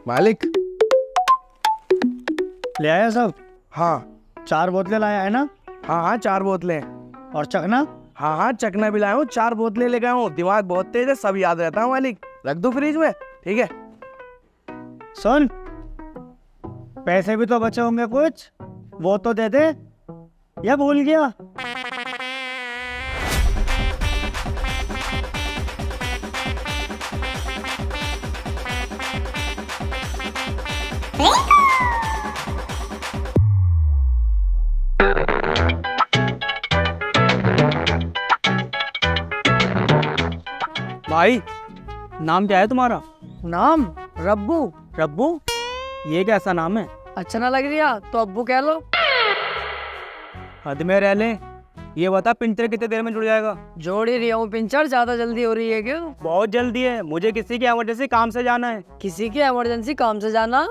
मालिक। ले आया सब? हाँ 4 बोतलें लाया है ना? हाँ हाँ 4 बोतलें। और चखना? हाँ हाँ चखना भी लाया हूँ, 4 बोतलें ले गया हूँ। दिमाग बहुत तेज है, सब याद रहता है मालिक। रख दो फ्रिज में, ठीक है। सुन, पैसे भी तो बचे होंगे कुछ, वो तो दे दे, या भूल गया? भाई नाम क्या है तुम्हारा? नाम रब्बू। रब्बू? ये कैसा नाम है? अच्छा ना लग रहा तो अब्बू कह लो। हद में रह ले। ये बता पिंचर कितने देर में जुड़ जाएगा? जोड़ ही रही हूँ पिंचर, ज्यादा जल्दी हो रही है क्यों? बहुत जल्दी है, मुझे किसी की इमरजेंसी काम से जाना है। किसी की इमरजेंसी काम से जाना?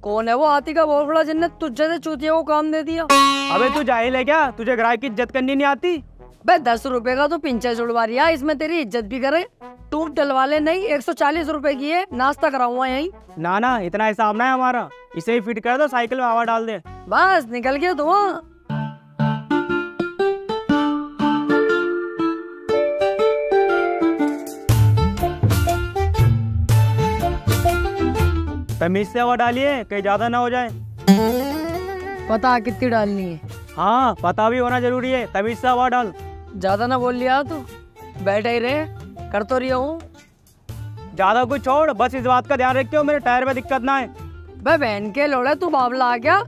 कौन है वो हाथी का बहुत बड़ा जिन्ने तुझ जैसे चूतिया को काम दे दिया? अबे तू जाहिल है क्या? तुझे ग्राहक की इज्जत करनी नहीं आती? बे 10 रुपए का तो पिंचर जुड़वा रिया, इसमें तेरी इज्जत भी करे। टूब डलवा ले, नहीं 140 रुपए की है, नाश्ता कराऊंगा यहीं। ना ना इतना हिसाब ना है हमारा, इसे ही फिट कर दो, साइकिल में हवा डाल दे। बस निकल गया धुआं। तमीज से हवा डालिए, कहीं ज्यादा ना हो जाए। पता कितनी डालनी है? हाँ पता भी होना जरूरी है, तमीज से हवा डाल। ज्यादा ना बोल लिया तू, बैठे ही रहे, कर तो रही हूँ। ज्यादा कुछ छोड़, बस इस बात का ध्यान रखियो मेरे टायर में दिक्कत ना है। बे बहन के लोड़े, तू बाबला आ गया?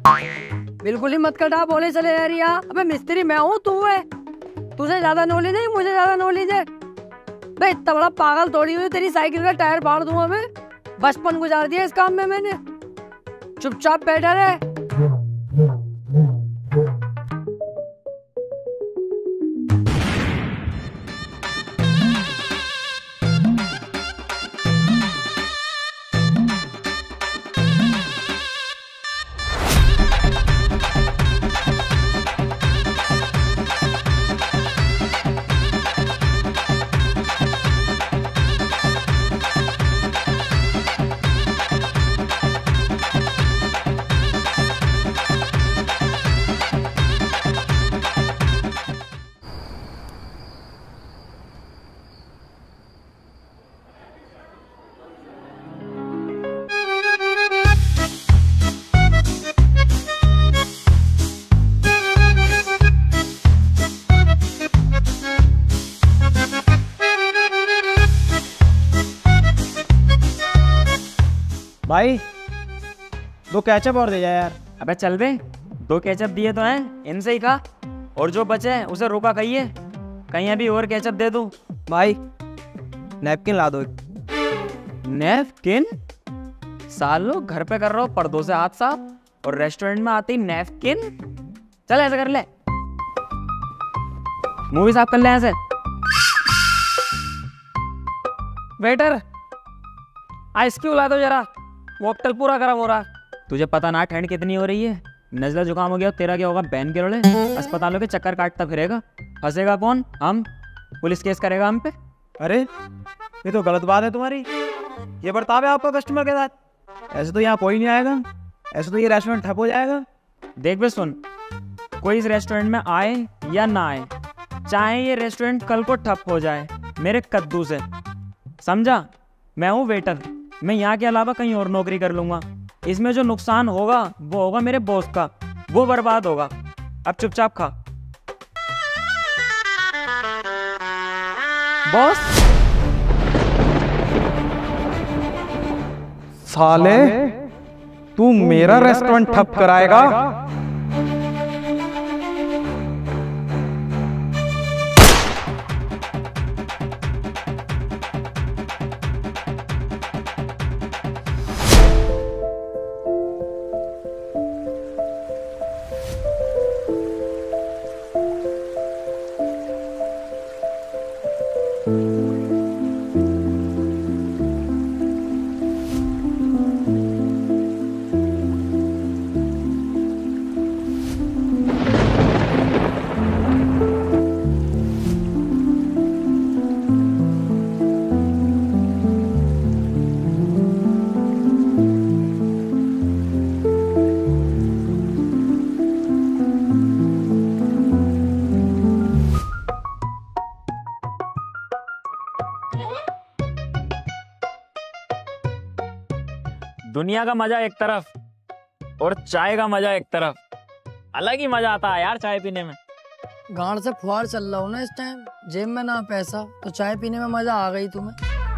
बिल्कुल ही मत कटा, बोले चले जा रही है। अबे मिस्त्री मैं हूँ, तू है। तुझे ज्यादा नॉलेज है, मुझे ज्यादा नॉलेज है। बे इतना बड़ा पागल थोड़ी हुई, तेरी साइकिल का टायर फाड़ दूंगा मैं। बचपन गुजार दिया इस काम में मैंने। चुपचाप बैठा रहे। भाई 2 केचप और दे जा यार। अबे चल बे, 2 केचप दिए तो हैं, इनसे ही खा। और जो बचे हैं उसे रोका खाइए, कहीं अभी और केचप दे दूं। भाई नैपकिन ला दो एक। नैपकिन? सालो घर पे कर रहा हूँ पर्दों से हाथ साफ, और रेस्टोरेंट में आती नैपकिन? चल ऐसा कर ले, मुंह भी साफ कर ले ऐसे। वेटर आइस क्यूब ला दो जरा, मॉकटेल पूरा गर्म हो रहा। तुझे पता ना ठंड कितनी हो रही है, नजला जुकाम हो गया, तेरा क्या होगा? बैन के रोले अस्पतालों के चक्कर काटता फिरेगा। फंसेगा कौन? हम। पुलिस केस करेगा हम पे। अरे ये तो गलत बात है तुम्हारी, ये बर्ताव है आपका कस्टमर के साथ। ऐसे तो यहाँ कोई नहीं आएगा, ऐसे तो ये रेस्टोरेंट ठप हो जाएगा। देख बे सुन, कोई इस रेस्टोरेंट में आए या ना आए, चाहे ये रेस्टोरेंट कल को ठप हो जाए मेरे कद्दू से, समझा? मैं हूँ वेटर, मैं यहाँ के अलावा कहीं और नौकरी कर लूंगा। इसमें जो नुकसान होगा वो होगा मेरे बॉस का, वो बर्बाद होगा। अब चुपचाप खा। बॉस साले तू मेरा रेस्टोरेंट ठप कराएगा? दुनिया का मजा एक तरफ और चाय का मजा एक तरफ, अलग ही मजा आता है यार चाय पीने में। गांड से फुहार चल रहा हूँ ना इस टाइम, जेब में ना पैसा, तो चाय पीने में मजा आ गई तुम्हें।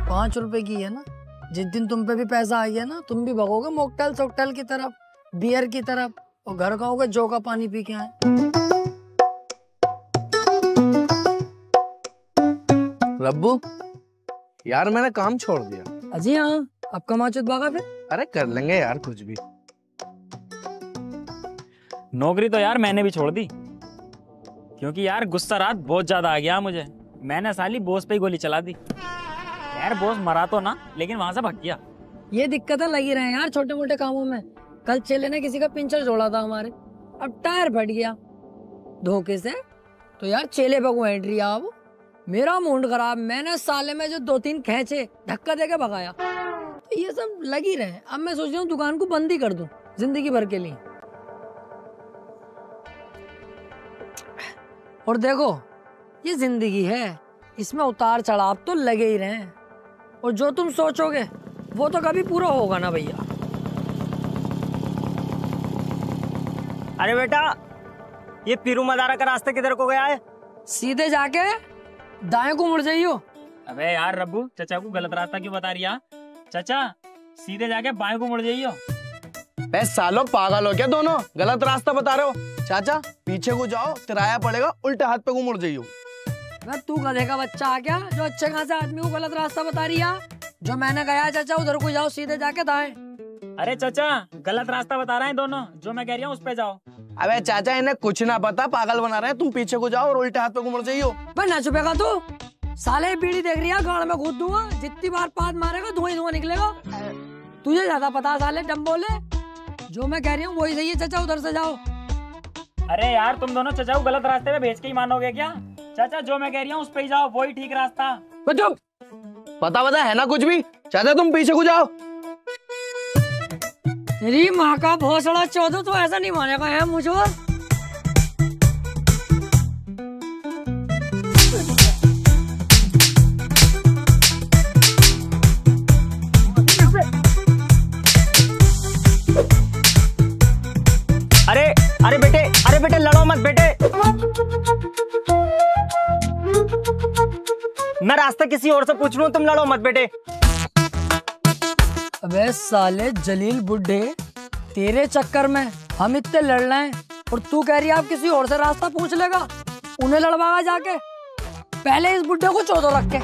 5 रुपए की है ना, जिस दिन तुम पे भी पैसा आ गया ना, तुम भी भगोगे मॉकटेल सोकटेल की तरफ, बियर की तरफ, और घर कहोगे जो का पानी पी के आए। रब्बू यार मैंने काम छोड़ दिया। अजी हाँ, अब कमाचुत भागा फिर। अरे कर लेंगे यार कुछ भी। नौकरी तो यार मैंने भी छोड़ दी, क्योंकि यार गुस्सा रात बहुत ज्यादा आ गया मुझे। मैंने साली बॉस पे ही गोली चला दी। यार बॉस मरा तो ना, लेकिन वहां से भाग गया। ये दिक्कतें लगी रहे यार छोटे मोटे कामों में। कल चेले ने किसी का पिंचर जोड़ा था हमारे, अब टायर फट गया धोखे से, तो यार चेले पे को एंट्री। अब मेरा मूड खराब, मैंने साले में जो 2-3 खींचे धक्का देके भगाया। तो ये सब लगी रहे। अब मैं सोच रहा हूँ दुकान को बंद ही कर दूं जिंदगी भर के लिए। और देखो ये जिंदगी है, इसमें उतार चढ़ाव तो लगे ही रहे, और जो तुम सोचोगे वो तो कभी पूरा होगा ना भैया। अरे बेटा, ये पीरू मदारा का रास्ता किधर को गया है? सीधे जाके दाएं को मुड़ जाइयो। अबे यार रब्बू, चाचा को गलत रास्ता क्यों बता रही है? चाचा सीधे जाके बाएं को मुड़ जाइयो। बे सालो पागल हो क्या दोनों, गलत रास्ता बता रहे हो। चाचा पीछे को जाओ, किराया पड़ेगा, उल्टे हाथ पे को मुड़ जाइयो। तू गधे का बच्चा आ गया जो अच्छे खासे आदमी को गलत रास्ता बता रही है। जो मैंने कहा चाचा उधर को जाओ, सीधे जाके दाएं। अरे चाचा गलत रास्ता बता रहे हैं दोनों, जो मैं कह रही हूँ उस पे जाओ। अबे चाचा इन्हें कुछ ना पता, पागल बना रहे हैं। तुम पीछे को जाओ और उल्टे हाथ पे को मुड़ जाइयो। भाई ना छुपेगा तू, साले बीड़ी देख रही है, गाड़ में घुस दूंगा। जितनी बार पाद मारेगा धुआं ही धुआं निकलेगा। तुझे ज्यादा पता साले, डम बोले। जो मैं कह रही हूँ वही सही है चाचा, उधर से जाओ। अरे यार तुम दोनों चाचा को गलत रास्ते पे भेज के ही मानोगे क्या? चाचा जो मैं कह रही हूँ उस पे ही जाओ, वही ठीक रास्ता। चुप, पता है ना कुछ भी। चाचा तुम पीछे को जाओ। तेरी माँ का भोसड़ा चौदह, तो ऐसा नहीं मानेगा है मुझे। अरे बेटे लड़ो मत बेटे, मैं रास्ता किसी और से पूछ लूं, तुम लड़ो मत बेटे। अबे साले जलील बुड्ढे, तेरे चक्कर में हम इतने लड़ रहे हैं और तू कह रही है आप किसी और से रास्ता पूछ लेगा। उन्हें लड़वागा जाके, पहले इस बुड्ढे को चौदह रख के।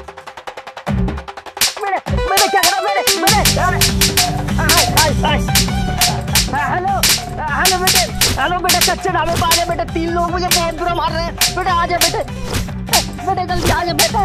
मेरे क्या करा हेलो बेटे, हेलो बेटे, कच्चे ढाबे पे आ जाए बेटे, 3 लोग मुझे बहुत बुरा मार रहे हैं बेटे। आ जाए बेटे, बेटे जल्दी आ जाए बेटे।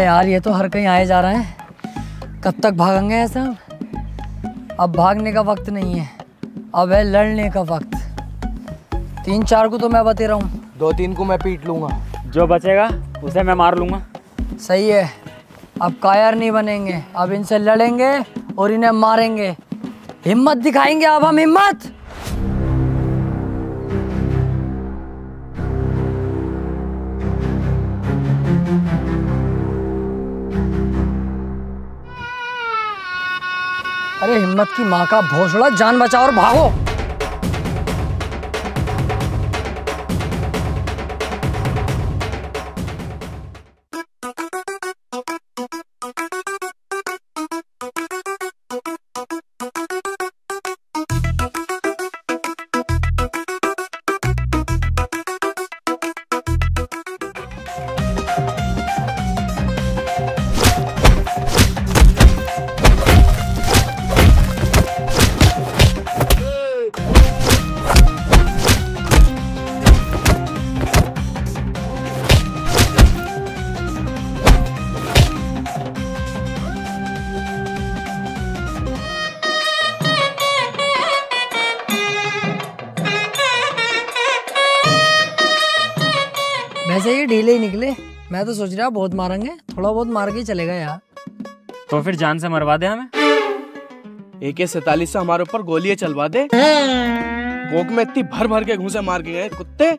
अबे यार ये तो हर कहीं आए जा रहे हैं, कब तक भागेंगे ऐसे हम? अब भागने का वक्त नहीं है, अब है लड़ने का वक्त। 3-4 को तो मैं बते रहा हूँ, 2-3 को मैं पीट लूंगा। जो बचेगा उसे मैं मार लूंगा। सही है। अब कायर नहीं बनेंगे, अब इनसे लड़ेंगे और इन्हें मारेंगे। हिम्मत दिखाएंगे अब हम, हिम्मत। अरे हिम्मत की माँ का भोसड़ा, जान बचाओ और भागो। वैसे ये ढीले ही निकले, मैं तो सोच रहा बहुत मारेंगे, थोड़ा बहुत मार के ही चलेगा यार। तो फिर जान से मरवा दे हमें। AK-47 से हमारे ऊपर गोलियां चलवा दे। कोक में इतनी भर भर के घूंसे मार के गए कुत्ते।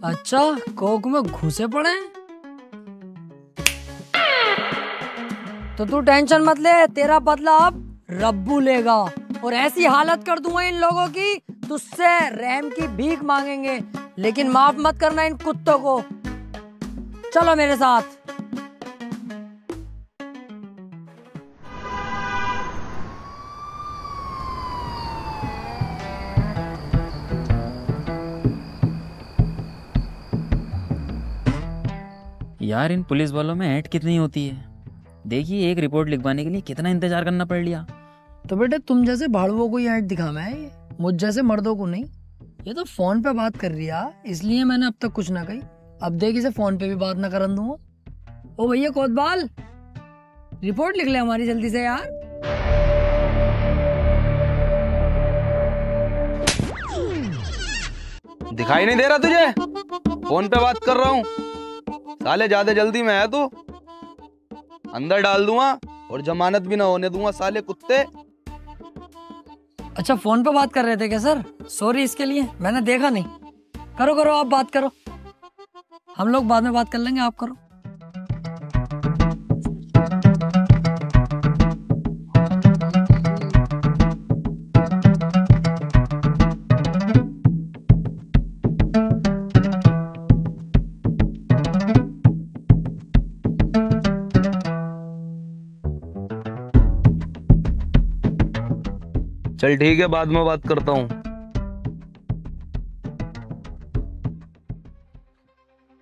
अच्छा, कोक में घुसे पड़े हैं? तो तू टेंशन मत ले, तेरा बदला अब रब्बू लेगा और ऐसी हालत कर दूंगा इन लोगों की, तुझसे रहम की भीख मांगेंगे, लेकिन माफ मत करना इन कुत्तों को। चलो मेरे साथ। यार इन पुलिस वालों में ऐड कितनी होती है। देखिए एक रिपोर्ट लिखवाने के लिए कितना इंतजार करना पड़ लिया। तो बेटे तुम जैसे भाड़ुओं को ही ऐड दिखाना है, मुझ जैसे मर्दों को नहीं। ये तो फोन पे बात कर रही है, इसलिए मैंने अब तक कुछ ना कही। अब देख इसे फोन पे भी बात ना करन दूंगा। ओ भैया कोतवाल, रिपोर्ट लिख ले हमारी जल्दी से यार। दिखाई नहीं दे रहा तुझे? फोन पे बात कर रहा हूँ। साले ज्यादा जल्दी में है तू, अंदर डाल दूंगा और जमानत भी ना होने दूंगा साले कुत्ते। अच्छा फोन पे बात कर रहे थे क्या सर? सॉरी इसके लिए, मैंने देखा नहीं। करो करो आप बात करो, हम लोग बाद में बात कर लेंगे, आप करो। चल ठीक है, बाद में बात करता हूँ।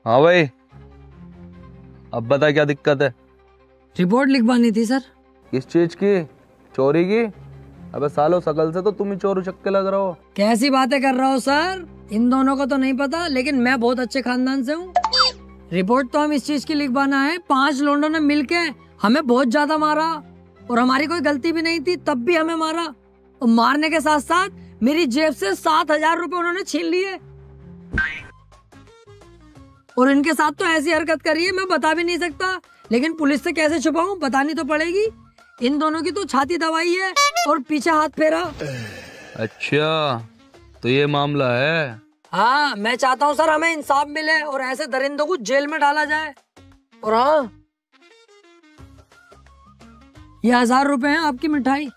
हाँ भाई, अब बता क्या दिक्कत है? रिपोर्ट लिखवानी थी सर। किस चीज की? चोरी की? अबे सालो शकल से तो तुम ही चोर उचक्के लग रहे हो। कैसी बातें कर रहा हो सर? इन दोनों को तो नहीं पता, लेकिन मैं बहुत अच्छे खानदान से हूँ। रिपोर्ट तो हम इस चीज की लिखवाना है, 5 लोंडों ने मिलके हमें बहुत ज्यादा मारा और हमारी कोई गलती भी नहीं थी, तब भी हमें मारा। और मारने के साथ साथ मेरी जेब से 7,000 रुपए उन्होंने छीन लिए। और इनके साथ तो ऐसी हरकत करी है मैं बता भी नहीं सकता, लेकिन पुलिस से कैसे छुपाऊं, बतानी तो पड़ेगी। इन दोनों की तो छाती दबाई है और पीछे हाथ फेरा। अच्छा तो ये मामला है? हाँ, मैं चाहता हूँ सर हमें इंसाफ मिले और ऐसे दरिंदों को जेल में डाला जाए। और हाँ, ये 1,000 रुपए हैं आपकी मिठाई।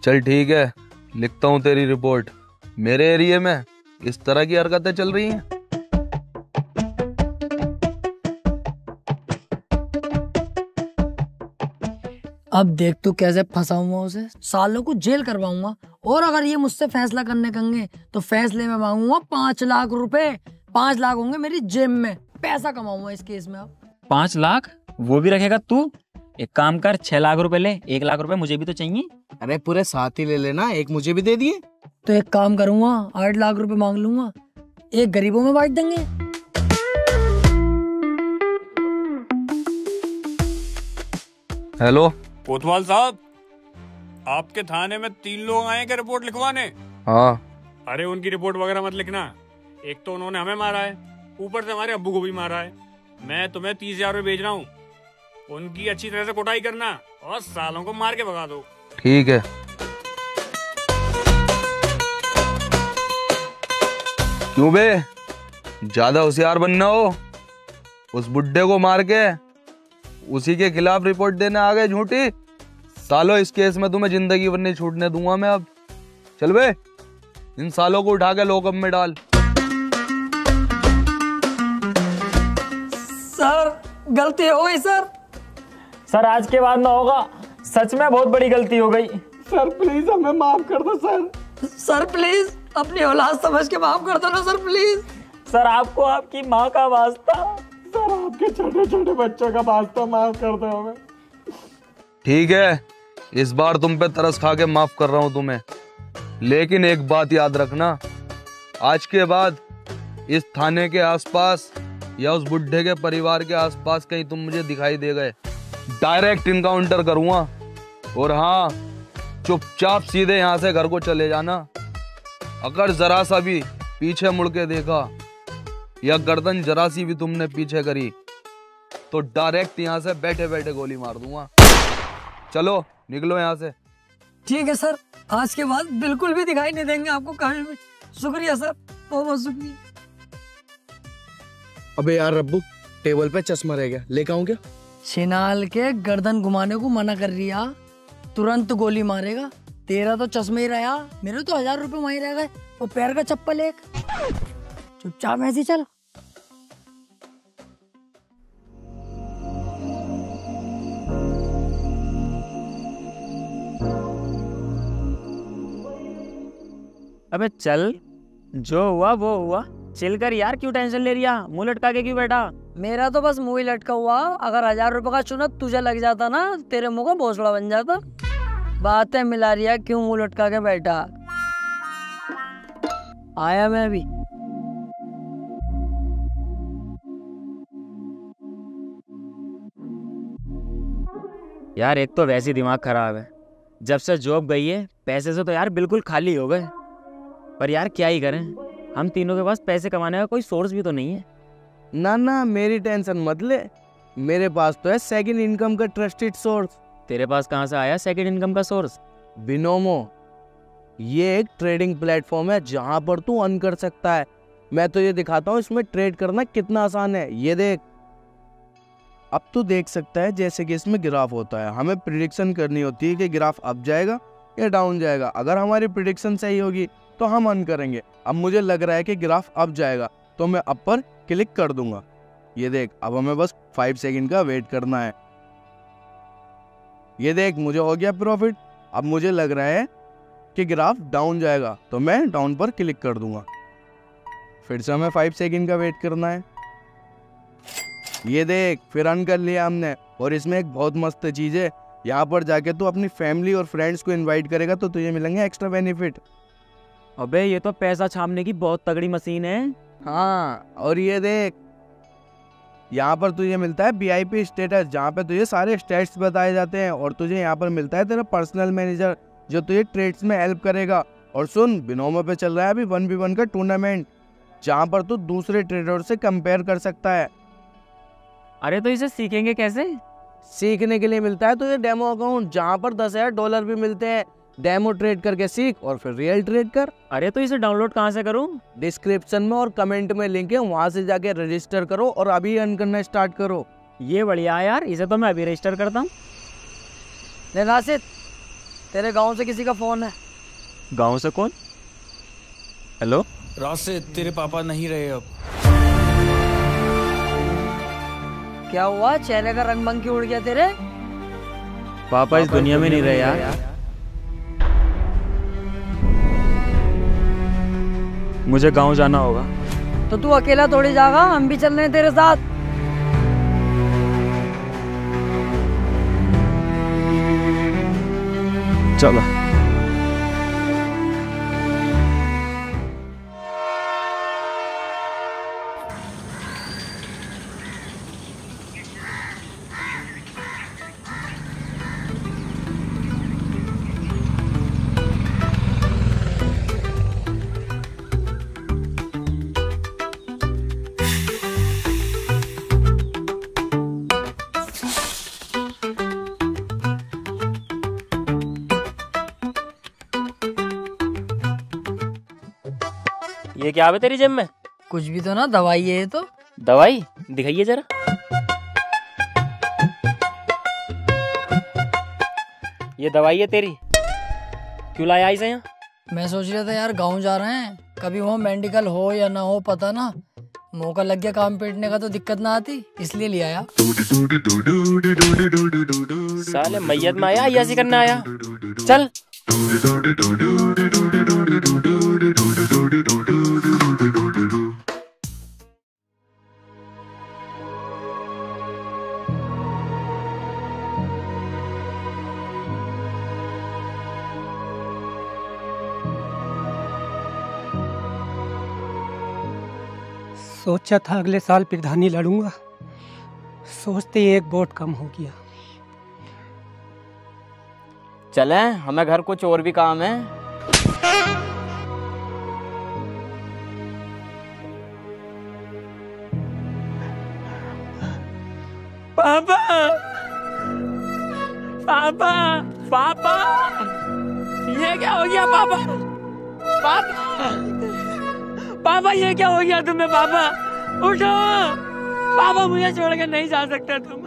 चल ठीक है, लिखता हूँ तेरी रिपोर्ट। मेरे एरिया में इस तरह की हरकतें चल रही हैं। अब देख तू कैसे फंसाऊंगा उसे, सालों को जेल करवाऊंगा। और अगर ये मुझसे फैसला करने कहेंगे तो फैसले में मांगूंगा 5 लाख रुपए। 5 लाख होंगे मेरी जेब में, पैसा कमाऊंगा इस केस में। अब 5 लाख वो भी रखेगा तू? एक काम कर, 6 लाख रुपए ले, 1 लाख रुपए मुझे भी तो चाहिए। अरे पूरे 7 ही ले लेना, एक मुझे भी दे दिए। तो एक काम करूंगा, 8 लाख रुपए मांग लूंगा, एक गरीबों में बांट देंगे। हेलो। कोतवाल साहब, आपके थाने में 3 लोग आए क्या रिपोर्ट लिखवाने? हाँ। अरे उनकी रिपोर्ट वगैरह मत लिखना। एक तो उन्होंने हमें मारा है, ऊपर से हमारे अब्बू को भी मारा है। मैं तुम्हें 30,000 रुपये भेज रहा हूँ, उनकी अच्छी तरह से कुटाई करना और सालों को मार के भगा दो। ठीक है। क्यों बे, ज्यादा होशियार बनना हो? उस बुड्ढे को मार के उसी के खिलाफ रिपोर्ट देने आ गए झूठी? सालो इस केस में तुम्हें जिंदगी भर नहीं छूटने दूंगा मैं अब। चल बे, इन सालों को उठा के लॉकअप में डाल। सर गलती हो गई सर। सर आज के बाद ना होगा, सच में बहुत बड़ी गलती हो गई। सर प्लीज हमें माफ कर दो सर। सर प्लीज अपनी औलाद समझ के माफ कर दो ना सर प्लीज। सर आपको आपकी माँ का वास्ता। सर आपके छोटे छोटे बच्चों का वास्ता माफ कर दो हमें। ठीक है, इस बार तुम पे तरस खा के माफ कर रहा हूं तुम्हें, लेकिन एक बात याद रखना, आज के बाद इस थाने के आसपास या उस बुड्ढे के परिवार के आसपास कहीं तुम मुझे दिखाई दे गए, डायरेक्ट इनकाउंटर करूंगा। और हाँ, चुपचाप सीधे यहाँ से घर को चले जाना। अगर जरा सा भी पीछे मुड़ के देखा या गर्दन जरा सी भी तुमने पीछे करी तो डायरेक्ट यहाँ से बैठे बैठे गोली मार दूंगा। चलो निकलो यहाँ से। ठीक है सर, आज के बाद बिल्कुल भी दिखाई नहीं देंगे आपको कहीं भी। शुक्रिया सर, बहुत बहुत शुक्रिया। अबे यार रब्बू, टेबल पे चश्मा रह गया, लेके आऊं क्या? छिनाल के गर्दन घुमाने को मना कर रिया, तुरंत गोली मारेगा। तेरा तो चश्मा ही रहा, मेरे तो 1000 रुपए वहीं रह गए। वो पैर का चप्पल एक। चुपचाप ऐसे चल। अबे चल, जो हुआ वो हुआ, चिल कर यार। क्यों टेंशन ले रिया, मुंह लटका के क्यों बैठा? मेरा तो बस मुंह ही लटका हुआ। अगर 1000 रुपए का चुनत तुझे लग जाता ना, तेरे मुंह का भोसड़ा बन जाता। बातें मिला रिया, क्यों मुंह लटका के बैठा? आया मैं अभी। यार एक तो वैसे ही दिमाग खराब है, जब से जॉब गई है पैसे से तो यार बिल्कुल खाली हो गए। पर यार क्या ही करें, हम तीनों के पास पैसे कमाने का कोई सोर्स भी तो नहीं है। ना ना मेरी टेंशन मत ले, मेरे पास तो है सेकंड इनकम का ट्रस्टेड सोर्स। तेरे पास कहाँ से आया सेकंड इनकम का सोर्स? बिनोमो, ये एक ट्रेडिंग प्लेटफॉर्म है जहां पर तू अर्न कर सकता है। मैं तो ये दिखाता हूँ इसमें ट्रेड करना कितना आसान है। ये देख, अब तू देख सकता है जैसे कि इसमें ग्राफ होता है। हमें प्रिडिक्शन करनी होती है कि ग्राफ अप जाएगा या डाउन जाएगा। अगर हमारी प्रिडिक्शन सही होगी तो हम अर्न करेंगे। अब मुझे लग रहा है कि ग्राफ अप जाएगा तो मैं अप पर क्लिक कर दूंगा। ये देख, अब हमें बस 5 सेकंड का वेट करना है। ये देख, मुझे हो गया प्रॉफिट। अब मुझे लग रहा है कि ग्राफ डाउन जाएगा तो मैं डाउन पर क्लिक कर दूंगा। फिर से हमें 5 सेकंड का वेट करना है। ये देख, फिर अर्न कर लिया हमने। और इसमें एक बहुत मस्त चीज है, यहाँ पर जाके तू अपनी फैमिली और फ्रेंड्स को इनवाइट करेगा तो तुझे मिलेंगे एक्स्ट्रा बेनिफिट। अबे ये तो पैसा छापने की बहुत तगड़ी मशीन है। हाँ, और ये देख, यहाँ पर तुझे मिलता है VIP स्टेटस, जहाँ पे तुझे सारे स्टेट्स बताए जाते हैं। और तुझे यहाँ पर मिलता है तेरा पर्सनल मैनेजर जो तुझे ट्रेड्स में हेल्प करेगा। और सुन, बिनोमो पे चल रहा है अभी 1v1 का टूर्नामेंट, जहाँ पर तू दूसरे ट्रेडर से कंपेयर कर सकता है। अरे तो इसे सीखेंगे कैसे? सीखने के लिए मिलता है तुझे डेमो अकाउंट, जहाँ पर $10,000 भी मिलते हैं। डेमो ट्रेड करके सीख और फिर रियल ट्रेड कर। अरे तो इसे डाउनलोड कहाँ से करूँ? डिस्क्रिप्शन में और कमेंट में लिंक है, वहाँ से जाके रजिस्टर करो और अभी अर्न करना स्टार्ट करो। ये बढ़िया है यार, इसे तो मैं अभी रजिस्टर करता हूँ। ले नासिर, तेरे गांव से किसी का फोन है। गाँव से कौन? हेलो राशिद, तेरे पापा नहीं रहे अब। क्या हुआ, चेहरे का रंग भंग क्यों उड़ गया तेरे? पापा इस दुनिया में नहीं रहे यार। मुझे गांव जाना होगा। तो तू अकेला थोड़ी जाएगा, हम भी चल रहे हैं तेरे साथ। चलो। ये क्या है तेरी जेब में? कुछ भी तो ना, दवाई है ये तो। दवाई दिखाइए जरा। ये दवाई है तेरी, क्यों लाया इसे यहाँ? मैं सोच रहा था यार गाँव जा रहे हैं, कभी वहाँ मेडिकल हो या ना हो पता ना, मौका लग गया काम पेटने का तो दिक्कत ना आती, इसलिए ले आया। साले मैयत में आया ऐसी करना आया। चल सोचा था अगले साल प्रधानी लड़ूंगा, सोचते ही एक वोट कम हो गया। चले, हमें घर कुछ और भी काम है। पापा पापा पापा, ये क्या हो गया पापा? पापा पापा ये क्या हो गया तुम्हें? पापा उठो, पापा मुझे छोड़ के नहीं जा सकते तुम।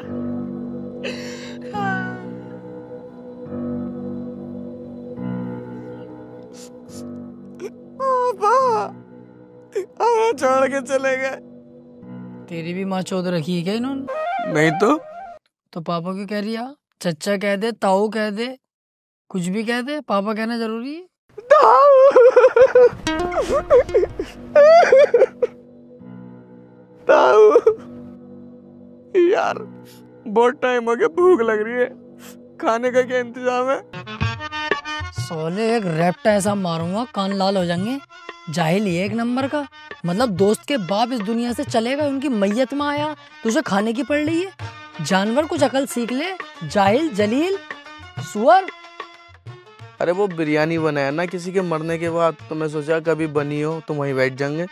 पापा हमें छोड़ के चले गए। तेरी भी माँ चौध रखी है क्या इन्होंने? नहीं तो पापा क्यों कह रही है? चच्चा कह दे, ताऊ कह दे, कुछ भी कह दे, पापा कहना जरूरी है? ताऊ यार, बहुत टाइम हो गया, भूख लग रही है, खाने का क्या इंतजाम है? सोले एक रैप्टा ऐसा मारूंगा कान लाल हो जाएंगे। जाहिल ही एक नंबर का, मतलब दोस्त के बाप इस दुनिया से चलेगा, उनकी मैयत में आया, तुझे खाने की पड़ रही है। जानवर कुछ अकल सीख ले, जाहिल जलील सुअर। अरे वो बिरयानी बनाया ना किसी के मरने के बाद, तो मैं सोचा कभी बनी हो तो वहीं बैठ जाएंगे।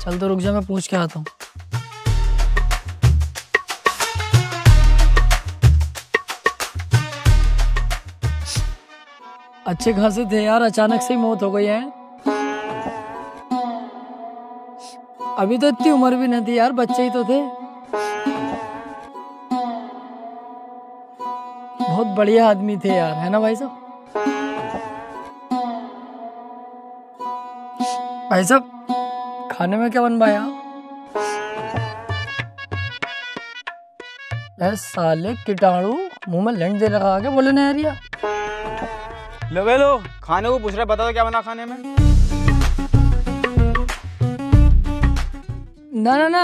चल तो रुक जा, मैं पूछ के आता हूँ। अच्छे खासे थे यार, अचानक से ही मौत हो गई है। अभी तो इतनी उम्र भी नहीं थी यार, बच्चे ही तो थे। बहुत बढ़िया आदमी थे यार, है ना भाई साहब? भाई साहब खाने में क्या बनवाया? साले कीटाणु मुंह में लंड दे लगा के बोले नहीं रिया। लो खाने को पूछ रहे, बता दो क्या बना खाने में? ना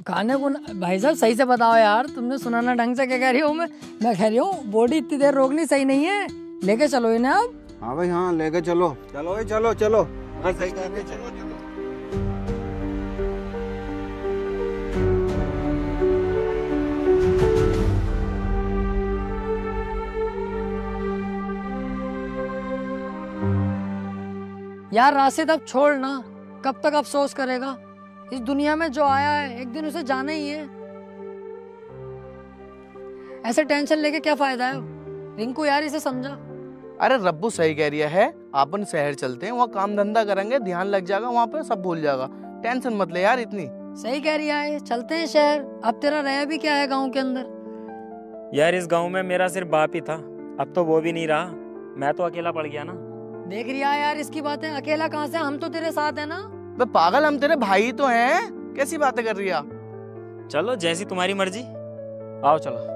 खाने को भाई साहब सही से बताओ यार, तुमने सुना ना ढंग से क्या कह रही हूँ मैं कह रही हूँ बॉडी इतनी देर रोकनी सही नहीं है, लेके चलो इन्हें अब। हाँ भाई हाँ, लेके चलो चलो चलो। हाँ सही कह रहे, चलो। यार राशिद अब छोड़ ना, कब तक अफसोस करेगा? इस दुनिया में जो आया है एक दिन उसे जाना ही है। ऐसे टेंशन लेके क्या फायदा है? रिंकू यार इसे समझा। अरे रब्बू सही कह रही है, अपन शहर चलते हैं, वहाँ काम धंधा करेंगे, ध्यान लग जाएगा, वहाँ पे सब भूल जाएगा। टेंशन मत ले यार इतनी। सही कह रही है, चलते हैं शहर। अब तेरा रहा भी क्या है गाँव के अंदर? यार इस गांव में मेरा सिर्फ बाप ही था, अब तो वो भी नहीं रहा, मैं तो अकेला पड़ गया ना। देख रही है यार इसकी बातें, अकेला कहाँ से, हम तो तेरे साथ है ना। बे पागल, हम तेरे भाई तो हैं, कैसी बातें कर रही है? चलो जैसी तुम्हारी मर्जी, आओ चलो।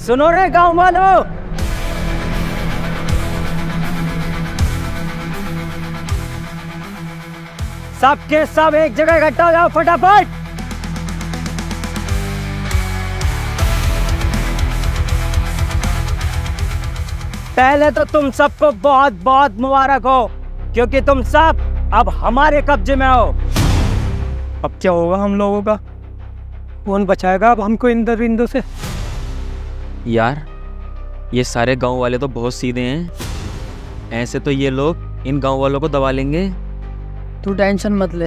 सुनो रे गांव वालों, सबके सब एक जगह इकट्ठा हो जाओ फटाफट। पहले तो तुम सबको बहुत बहुत मुबारक हो, क्योंकि तुम सब अब हमारे कब्जे में हो। अब क्या होगा हम लोगों का? कौन बचाएगा अब हमको इन दरिंदों से? यार ये सारे गांव वाले तो बहुत सीधे हैं, ऐसे तो ये लोग इन गांव वालों को दबा लेंगे। तू टेंशन मत ले,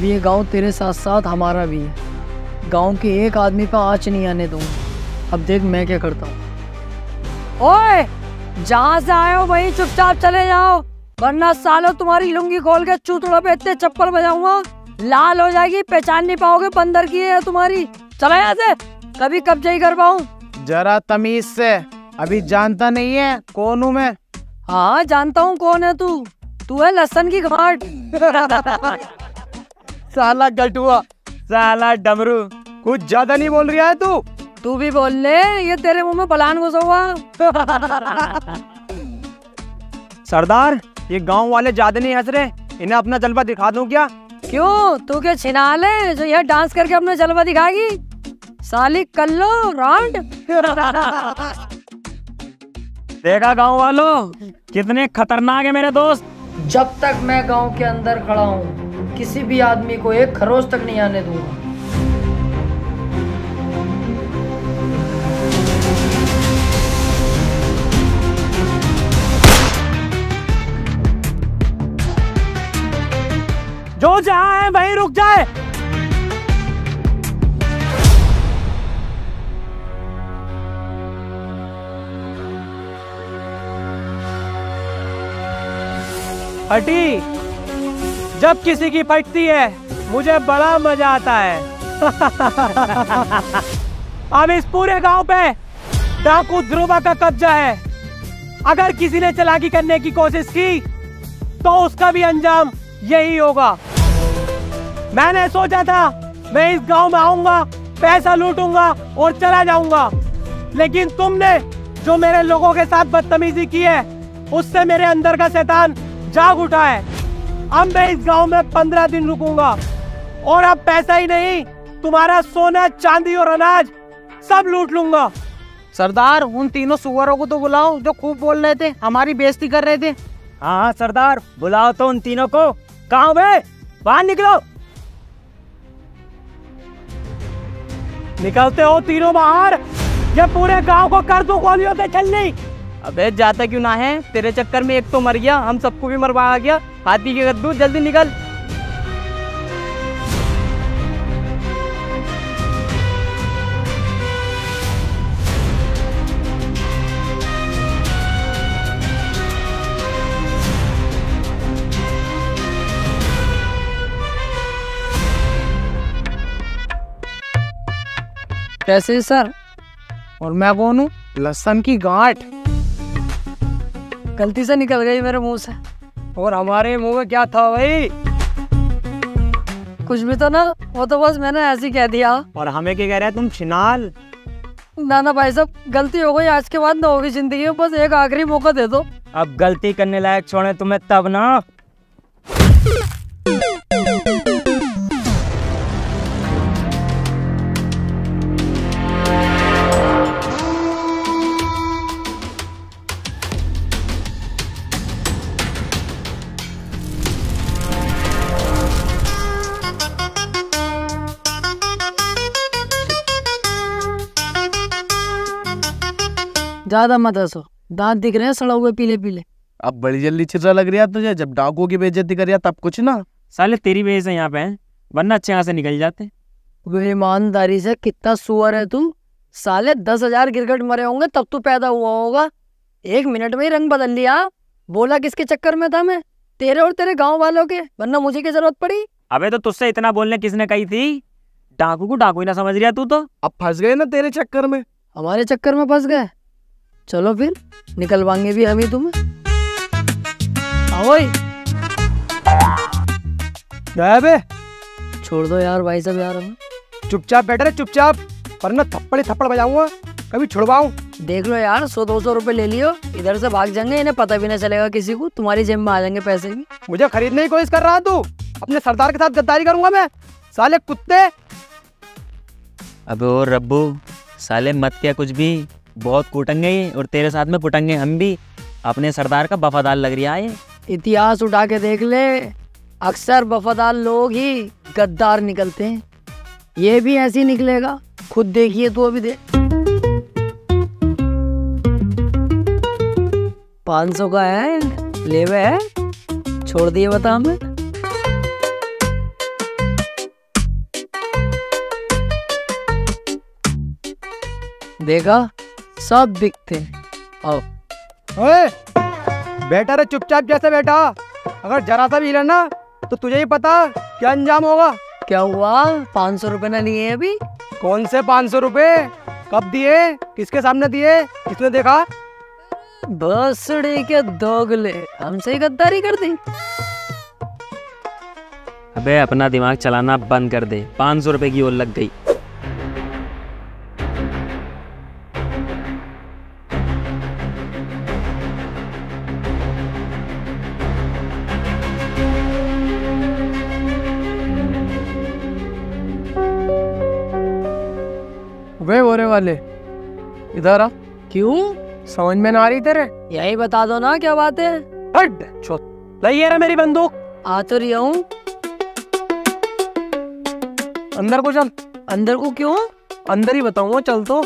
ये गांव तेरे साथ साथ हमारा भी है। गांव के एक आदमी पे आँच नहीं आने दूंगा। अब देख मैं क्या करता हूँ। ओए, जहाँ से आए हो वहीं चुपचाप चले जाओ, वरना सालों तुम्हारी लुंगी खोल के चूतड़ों पे इतने चप्पल बजाऊंगा, लाल हो जाएगी, पहचान नहीं पाओगे बंदर की है तुम्हारी। चला यहाँ से, कभी कब्जा ही कर पाऊँ। जरा तमीज से, अभी जानता नहीं है कौन हूँ मैं? हाँ जानता हूँ कौन है तू। तू है लहसन की घाट। साला गलटुआ, साला डमरू, कुछ ज्यादा नहीं बोल रहा है तू? तू भी बोल ले, ये तेरे मुंह में पलान घुसा हुआ। सरदार, ये गांव वाले ज्यादा नहीं हंस रहे, इन्हें अपना जलवा दिखा दूं क्या? क्यों, तू क्या छिनाल है जो यह डांस करके अपना जलवा दिखाएगी? साली कल्लो राउंड। देखा गांव वालों, कितने खतरनाक है मेरे दोस्त। जब तक मैं गांव के अंदर खड़ा हूँ, किसी भी आदमी को एक खरोच तक नहीं आने दूंगा। जो जहाँ है वहीं रुक जाए। हटी, जब किसी की फटती है मुझे बड़ा मजा आता है। अब इस पूरे गांव पे डाकू ध्रुवा का कब्जा है। अगर किसी ने चालाकी करने की कोशिश की तो उसका भी अंजाम यही होगा। मैंने सोचा था मैं इस गांव में आऊंगा, पैसा लूटूंगा और चला जाऊंगा, लेकिन तुमने जो मेरे लोगों के साथ बदतमीजी की है उससे मेरे अंदर का शैतान जाग उठा है। अब मैं इस गांव में 15 दिन रुकूंगा और अब पैसा ही नहीं, तुम्हारा सोना चांदी और अनाज सब लूट लूंगा। सरदार, उन तीनों सुअरों को तो बुलाओ जो खूब बोल रहे थे, हमारी बेइज्जती कर रहे थे। हाँ सरदार, बुलाओ तो उन तीनों को। कहाँ बे, बाहर निकलो। निकलते हो तीनों बाहर, ये पूरे गांव को कर दूं गोलियों से छलनी। अबे जाता क्यों ना है, तेरे चक्कर में एक तो मर गया, हम सबको भी मरवा गया। हाथी के गद्दू, जल्दी निकल। कैसे सर? और मैं कौन हूँ? लहसन की गांठ। गलती से निकल गई मेरे मुंह से। और हमारे मुंह में क्या था भाई? कुछ भी तो ना, वो तो बस मैंने ऐसे ही कह दिया। और हमें क्या कह रहे हैं तुम, छिनाल? ना ना भाई साहब, गलती हो गई, आज के बाद ना होगी जिंदगी में, बस एक आखिरी मौका दे दो। अब गलती करने लायक छोड़े तुम्हें तब ना। ज्यादा मत हंसो, दांत दिख रहे हैं सड़ा हुए पीले पीले। अब बड़ी जल्दी छिरा लग रहा है तुझे, जब डाकुओं की बेइज्जती कर तब कुछ ना। साले तेरी वजह से यहाँ पे हैं, वरना अच्छे यहाँ से निकल जाते। वो ईमानदारी से कितना सुअर है तू। साले 10,000 गिरगिट मरे होंगे तब तू पैदा हुआ होगा। 1 मिनट में ही रंग बदल लिया। बोला किसके चक्कर में था मैं? तेरे और तेरे गाँव वालों के, वरना मुझे क्या जरूरत पड़ी? अबे तो तुझसे इतना बोलने किसने कही थी? डाकू को डाकू ही ना समझ रहा तू तो। अब फंस गए ना तेरे चक्कर में। हमारे चक्कर में फंस गए? चलो फिर निकलवाएंगे भी हम ही तुम्हें। आओ बे, छोड़ दो यार भाई साहब, यार हमें। चुपचाप बैठ रहे, चुपचाप, वरना थप्पड़ ही थप्पड़ बजाऊंगा। कभी छुड़वाऊं? देख लो यार, 100-200 रुपए ले लियो, इधर से भाग जाएंगे, इन्हें पता भी नहीं चलेगा किसी को, तुम्हारी जेब में आ जाएंगे पैसे भी। मुझे खरीदने की कोशिश कर रहा तू? अपने सरदार के साथ गद्दारी करूंगा मैं? साले कुत्ते। अबे ओ रब्बू, साले मत क्या कुछ भी, बहुत कूटेंगे ये और तेरे साथ में कुटेंगे हम भी। अपने सरदार का वफादार लग रहा है ये। इतिहास उठा के देख ले, अक्सर वफादार लोग ही गद्दार निकलते हैं। ये भी ऐसे ही निकलेगा, खुद देखिए तो अभी दे। 500 का है, लेवे है, छोड़ दिए बता हमें। देखा, सब बिकते हैं। आओ। ओए, बैठा रे चुपचाप जैसे बैठा। अगर जरा सा भी हिला ना तो तुझे ही पता क्या अंजाम होगा। क्या हुआ, 500 रुपए ना लिए अभी? कौन से 500 रुपए? कब दिए? किसके सामने दिए? किसने देखा? बसड़े के दोगले, हमसे ही गद्दारी कर दी। अबे अपना दिमाग चलाना बंद कर दे, 500 रुपए की ओर लग गई। वे बोरे वाले, इधर आ। क्यों? समझ में ना आ रही तेरे? यही बता दो ना क्या बात है। हट, लाइए रे मेरी बंदूक। आ तो रही हूँ। अंदर को चल। अंदर को क्यों? अंदर ही बताऊंगा, चल तो।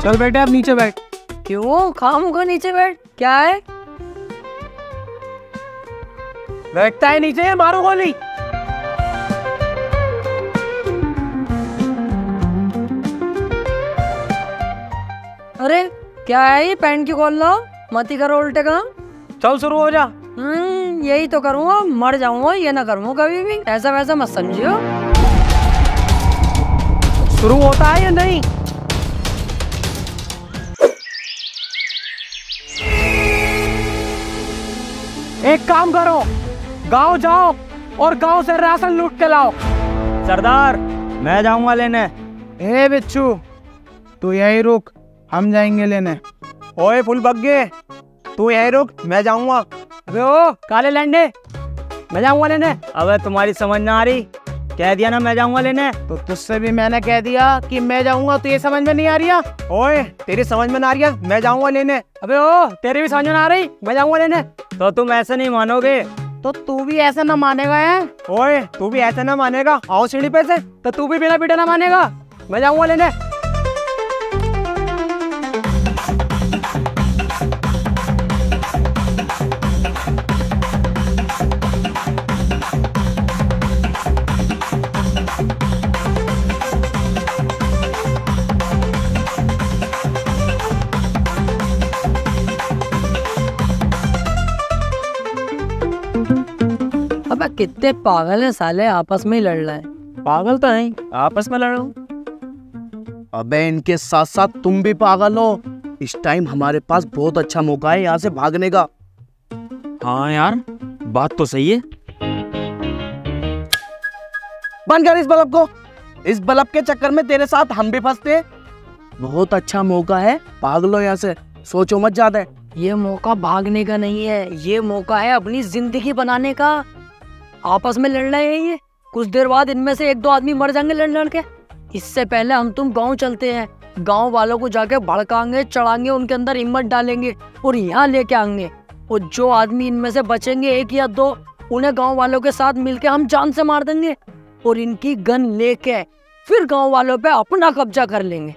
चल बेटे, अब नीचे बैठ। क्यों? खामोखा नीचे बैठ, क्या है? बैठता है नीचे, मारो गोली। अरे क्या है ये, पैंट की खोल लो, मत ही करो उल्टे काम। चल शुरू हो जा। यही तो करूँगा, मर जाऊंगा, ये ना करूँगा कभी भी, ऐसा वैसा मत समझियो। शुरू होता है या नहीं? एक काम करो, गांव जाओ और गांव से राशन लूट के लाओ। सरदार, मैं जाऊंगा लेने। ए बिच्छू, तू यही रुक, हम जाएंगे लेने। ओए फुल बग्गे, तू यही रुक, मैं जाऊंगा। अबे ओ काले लंडे, मैं जाऊंगा लेने। अबे तुम्हारी समझ ना आ रही, कह दिया ना मैं जाऊंगा लेने। तो तुझसे भी मैंने कह दिया कि मैं जाऊंगा, तो ये समझ में नहीं आ रही है? ओए तेरी समझ में ना आ रही है, मैं जाऊंगा लेने। अबे ओ तेरी भी समझ में ना आ रही, मैं जाऊंगा लेने। तो तुम ऐसे नहीं मानोगे। तो तू भी ऐसा ना मानेगा है? ओए तू भी ऐसा ना मानेगा, आओ सीढ़ी पे से, तो तू भी बिना पीटे ना मानेगा। मैं जाऊंगा लेने। अबे कितने पागल हैं साले, आपस में ही लड़ रहे हैं। पागल तो नहीं, आपस में लड़ो। अबे इनके साथ साथ तुम भी पागल हो। इस टाइम हमारे पास बहुत अच्छा मौका है यहाँ से भागने का। हाँ यार, बात तो सही है। बंद कर इस बल्ब को। इस बल्ब के चक्कर में तेरे साथ हम भी फंसते। बहुत अच्छा मौका है, भाग लो यहाँ से, सोचो मत ज्यादा। ये मौका भागने का नहीं है, ये मौका है अपनी जिंदगी बनाने का। आपस में लड़ रहे हैं ये, कुछ देर बाद इनमें से 1-2 आदमी मर जाएंगे लड़ लड़ के। इससे पहले हम तुम गांव चलते हैं, गांव वालों को जाके भड़काएंगे, चढ़ाएंगे, उनके अंदर हिम्मत डालेंगे और यहाँ लेके आएंगे। और जो आदमी इनमें से बचेंगे 1 या 2, उन्हें गांव वालों के साथ मिलके हम जान से मार देंगे और इनकी गन लेके फिर गांव वालों पे अपना कब्जा कर लेंगे।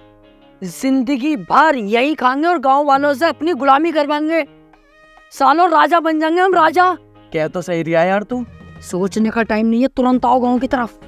जिंदगी भर यही खाएंगे और गांव वालों से अपनी गुलामी करवाएंगे। सालों राजा बन जाएंगे हम, राजा। क्या तो सही रिया यार तू। सोचने का टाइम नहीं है, तुरंत आओ गांव की तरफ।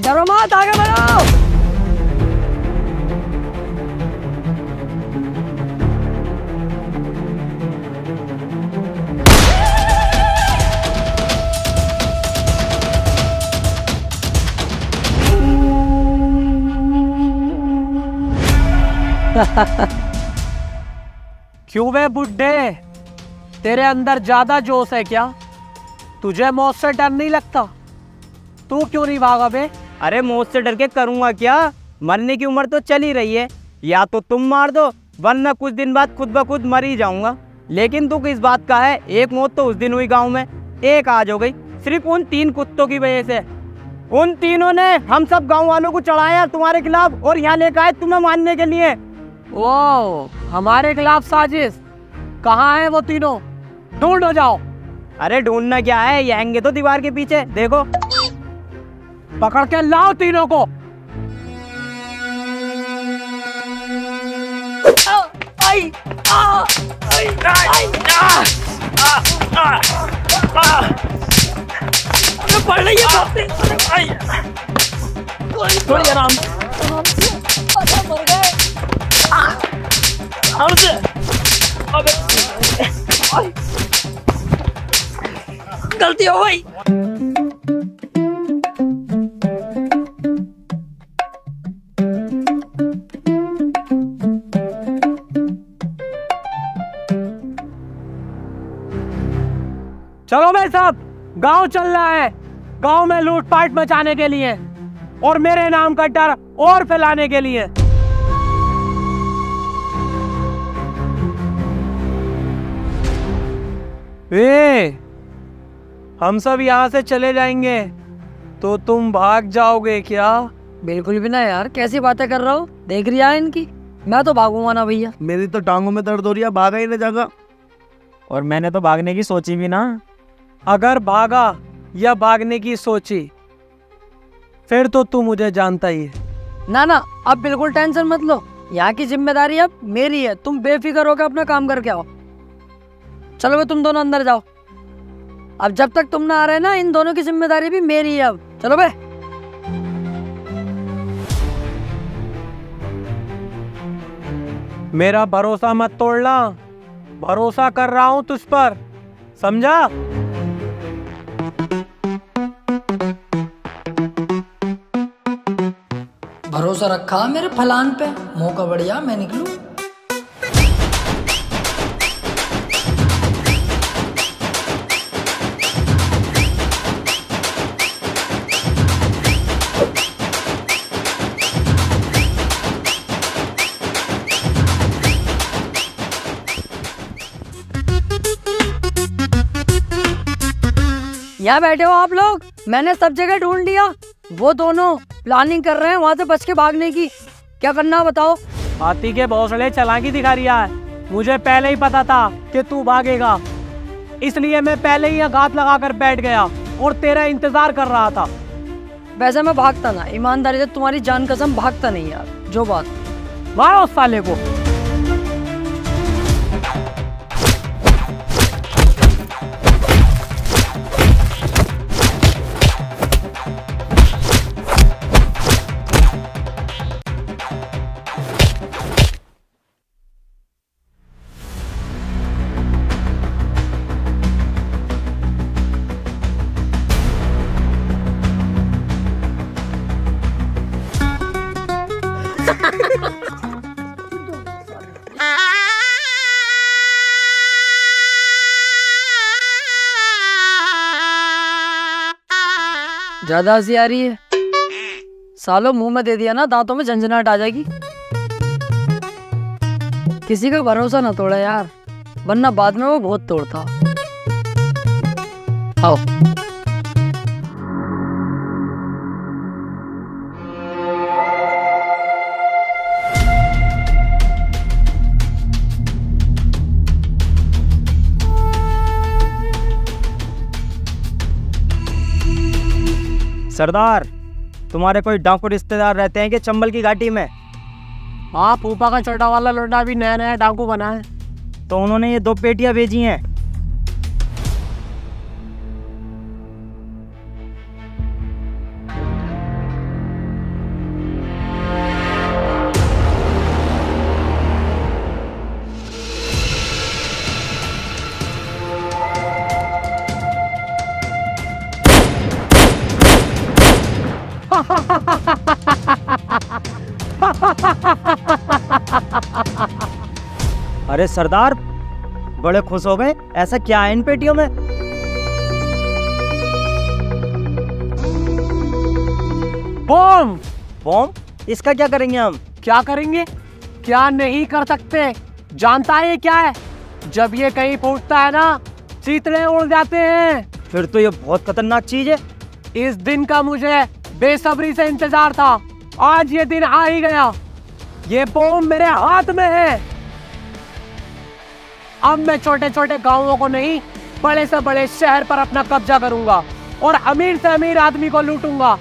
डरो मत, आगे बढ़ो। क्यों बे बुड्ढे, तेरे अंदर ज्यादा जोश है क्या? तुझे मौत से डर नहीं लगता? तू क्यों नहीं भागा बे? अरे मौत से डर के करूँगा क्या? मरने की उम्र तो चल ही रही है, या तो तुम मार दो वरना कुछ दिन बाद खुद ब खुद मर ही जाऊंगा। लेकिन तू किस बात का है? एक मौत तो उस दिन हुई गांव में, एक आज हो गई, सिर्फ उन 3 कुत्तों की वजह से। उन तीनों ने हम सब गांव वालों को चढ़ाया तुम्हारे खिलाफ और यहाँ लेकर आए तुम्हें मारने के लिए। वो हमारे खिलाफ साजिश? कहाँ है वो तीनों? ढूंढो जाओ। अरे ढूंढना क्या है, ये हैंगे तो दीवार के पीछे, देखो। पकड़ के लाओ तीनों को। पड़ रही है, थोड़ी आराम से मर गए। गलती हो गई। चलो भाई साहब, गांव चल रहा है, गांव में लूटपाट मचाने के लिए और मेरे नाम का डर और फैलाने के लिए। हम सब यहाँ से चले जाएंगे तो तुम भाग जाओगे क्या? बिल्कुल भी ना यार, कैसी बातें कर रहा हो? देख रही है इनकी, मैं तो भागूंगा ना भैया। मेरी तो टांगों में दर्द हो रही है, भागा ही नहीं जाएगा। और मैंने तो भागने की सोची भी ना। अगर भागा या भागने की सोची फिर तो तू मुझे जानता ही है। ना ना, अब बिल्कुल टेंशन मत लो, यहाँ की जिम्मेदारी अब मेरी है। तुम बेफिक्र होकर अपना काम करके आओ। चलो भाई, तुम दोनों अंदर जाओ। अब जब तक तुम ना आ रहे ना, इन दोनों की जिम्मेदारी भी मेरी है अब। चलो भाई। मेरा भरोसा मत तोड़ना, भरोसा कर रहा हूं तुझ पर, समझा? भरोसा रखा मेरे फलान पे, मौका बढ़िया मैं निकलूं। यहाँ बैठे हो आप लोग, मैंने सब जगह ढूंढ लिया। वो दोनों प्लानिंग कर रहे हैं वहां से बच के भागने की। क्या करना है बताओ? हाथी के भौसले चालाकी दिखा रही है। मुझे पहले ही पता था कि तू भागेगा, इसलिए मैं पहले ही घात लगाकर बैठ गया और तेरा इंतजार कर रहा था। वैसे मैं भागता ना, ईमानदारी से तुम्हारी जान कसम भागता नहीं यार। जो बात, मारो उस साले को। ज्यादा हंसी आ रही है? सालों मुंह में दे दिया ना, दांतों में झंझनाहट आ जाएगी। किसी का भरोसा ना तोड़ा यार, वरना बाद में वो बहुत तोड़ता। आओ। सरदार, तुम्हारे कोई डाकू रिश्तेदार रहते हैं कि चंबल की घाटी में? हाँ, फूफा का छोटा वाला लौंडा भी नया नया डाकू बना है। तो उन्होंने ये 2 पेटियां भेजी हैं। अरे सरदार, बड़े खुश हो गए। ऐसा क्या है इन पेटियों में? बम। बम? इसका क्या करेंगे हम? क्या करेंगे? क्या नहीं कर सकते? जानता है ये क्या है? जब ये कहीं फूटता है ना, चीतड़े उड़ जाते हैं। फिर तो ये बहुत खतरनाक चीज है। इस दिन का मुझे बेसब्री से इंतजार था। आज ये दिन आ ही गया। ये बम मेरे हाथ में है। अब मैं छोटे छोटे गांवों को नहीं, बड़े से बड़े शहर पर अपना कब्जा करूंगा और अमीर से अमीर आदमी को लूटूंगा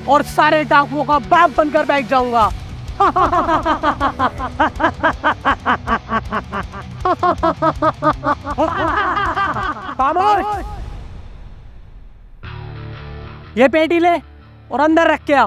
और सारे डाकुओं का बाप बनकर बैठ जाऊंगा। खामोश! ये पेटी ले और अंदर रख के आ।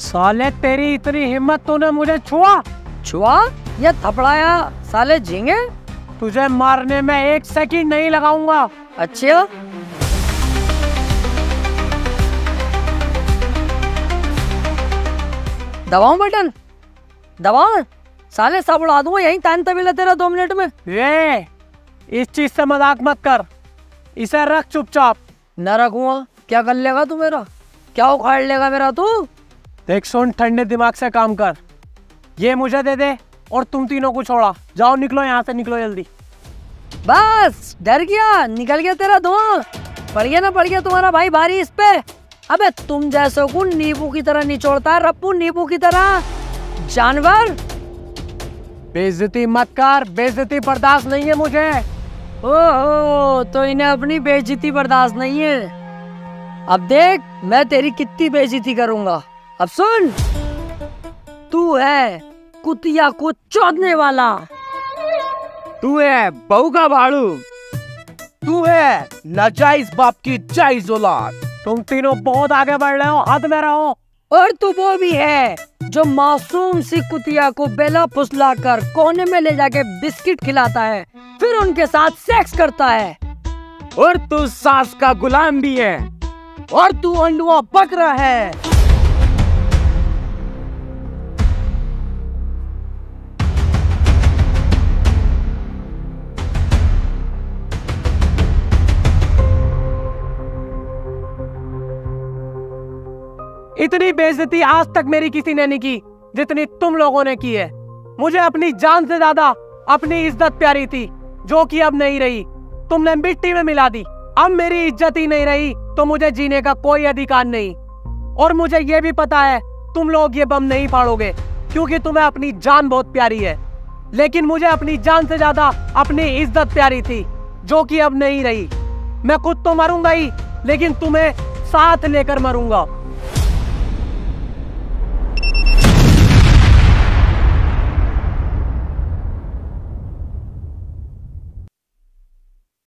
साले तेरी इतनी हिम्मत, तूने मुझे छुआ? छुआ या थपड़ाया साले झींगे? तुझे मारने में 1 सेकंड नहीं लगाऊंगा। अच्छा, दबाऊं बटन? दबाऊं? साले सब उड़ा दूंगा यहीं तान तबीला तेरा 2 मिनट में। ये इस चीज से मजाक मत कर। इसे रख चुपचाप। न रखूंगा। क्या कर लेगा तू मेरा? क्या उखाड़ लेगा मेरा तू? देख सुन, ठंडे दिमाग से काम कर। ये मुझे दे दे और तुम तीनों को छोड़ा। जाओ, निकलो यहाँ से, निकलो जल्दी। बस डर गया, निकल गया तेरा धुआं। पड़ गया ना, पड़ गया तुम्हारा भाई भारी इस पे। अबे तुम जैसों को नींबू की तरह निचोड़ता है रप्पू, नींबू की तरह। जानवर, बेइज्जती मत कर। बेइज्जती बर्दाश्त नहीं है मुझे। ओहो, तो इन्हें अपनी बेइज्जती बर्दाश्त नहीं है। अब देख मैं तेरी कितनी बेइज्जती करूंगा। अब सुन, तू है कुतिया को चोदने वाला, तू है बहू का भाड़ू, तू है नाजायज बाप की जायज औलाद। तुम तीनों बहुत आगे बढ़ रहे हो, हद में रहो। और तू वो भी है जो मासूम सी कुतिया को बेला फुसला कर कोने में ले जाके बिस्किट खिलाता है, फिर उनके साथ सेक्स करता है। और तू सास का गुलाम भी है, और तू अंडुआ बकरा है। इतनी बेइज्जती आज तक मेरी किसी ने नहीं की जितनी तुम लोगों ने की है। मुझे अपनी जान से ज्यादा अपनी इज्जत प्यारी थी, जो कि अब नहीं रही। तुमने मिट्टी में मिला दी। अब मेरी इज्जत ही नहीं रही तो मुझे जीने का कोई अधिकार नहीं। और मुझे ये भी पता है तुम लोग ये बम नहीं फाड़ोगे, क्योंकि तुम्हें अपनी जान बहुत प्यारी है। लेकिन मुझे अपनी जान से ज्यादा अपनी इज्जत प्यारी थी, जो कि अब नहीं रही। मैं खुद तो मरूंगा ही, लेकिन तुम्हें साथ लेकर मरूंगा।